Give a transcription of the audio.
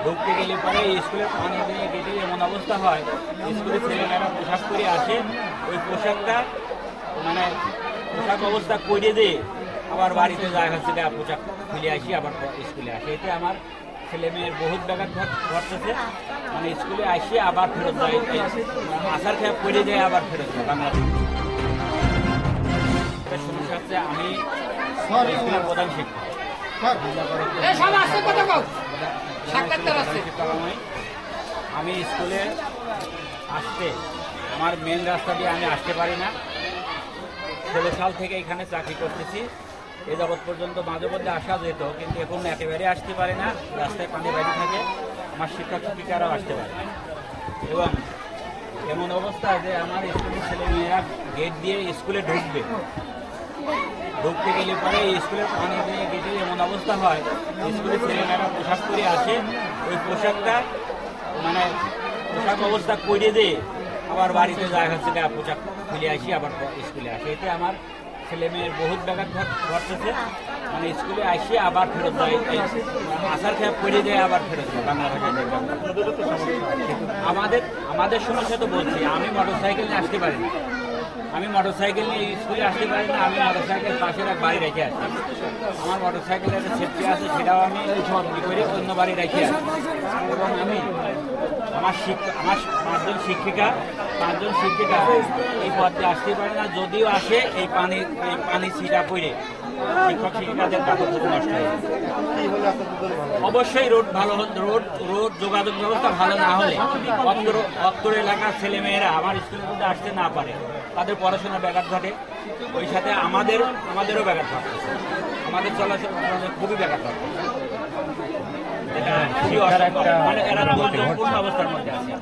ঢুকতে গেলে পরে স্কুলের পানি দিয়ে গেটে এমন অবস্থা হয়, স্কুলের ছেলেমেয়েরা পোশাক পরে আসে, ওই পোশাকটা মানে পোশাক অবস্থা করে দিয়ে আবার বাড়িতে যায় হচ্ছে পোশাক খুলে আসি, আবার স্কুলে আসে। এতে আমার ছেলে মেয়ের বহুত ব্যাঘাত ঘটতেছে। মানে স্কুলে আসি আবার ফেরত যায়, আসার খেয়ে পড়ে যায় আবার ফেরত যায়। বাংলাদেশ সমস্যা হচ্ছে আমি স্কুলের প্রধান শিক্ষক, আমি স্কুলে আসতে আমার মেন রাস্তা দিয়ে আমি আসতে পারি না। 16 সাল থেকে এখানে চাকরি করতেছি, এ যাবৎ পর্যন্ত মাঝে মধ্যে আসা যেত, কিন্তু এখন একেবারে আসতে পারে না। রাস্তায় পানি বাড়ি থাকে, আমার শিক্ষক শিক্ষিকারাও আসতে পারে না। এবং এমন অবস্থা যে আমার স্কুলের ছেলে মেয়েরা গেট দিয়ে স্কুলে ঢুকতে গেলে পরে স্কুলের পানি দিয়ে গেটে এমন অবস্থা হয়, স্কুলের ছেলেমেয়েরা পোশাক পরে আসে, ওই পোশাকটা মানে পোশাক অবস্থা করে দিয়ে আবার বাড়িতে যায় হচ্ছে পোশাক খুলে আসি, আবার স্কুলে আসে। এতে আমার ছেলে মেয়ের বহুত ব্যাঘাত ঘটতেছে। মানে স্কুলে আসি আবার ফেরত যায়, আসার খেয়ে পড়ে যায় আবার ফেরত যায়। বাংলা ভাষায় আমাদের সমস্যা তো বলছি, আমি মোটরসাইকেল নিয়ে আসতে পারি না, আমি মোটরসাইকেল নিয়ে স্কুলে আসতে পারি না। আমি মোটরসাইকেল পাশের এক বাড়ি রেখে আসি, আমার মোটরসাইকেলের একটা সেফটি আছে, সেটাও আমি কি করে অন্য বাড়ি রেখে আসি। এবং আমি আমার 5জন শিক্ষিকা এই পথে আসতে পারে না। যদিও আসে এই পানি ছিটা পড়ে শিক্ষক শিক্ষিকাদের কাগজ নষ্ট হয়। অবশ্যই রোড যোগাযোগ ব্যবস্থা ভালো না হলে অত্তর এলাকার ছেলেমেয়েরা আমার স্কুলের মধ্যে আসতে না পারে, তাদের পড়াশোনার ব্যাঘাত ঘটে। ওই সাথে আমাদেরও ব্যাঘাত ঘটে, আমাদের চলাচল খুবই ব্যাঘাত ঘটে। মানে এরা অবস্থার মধ্যে আছে।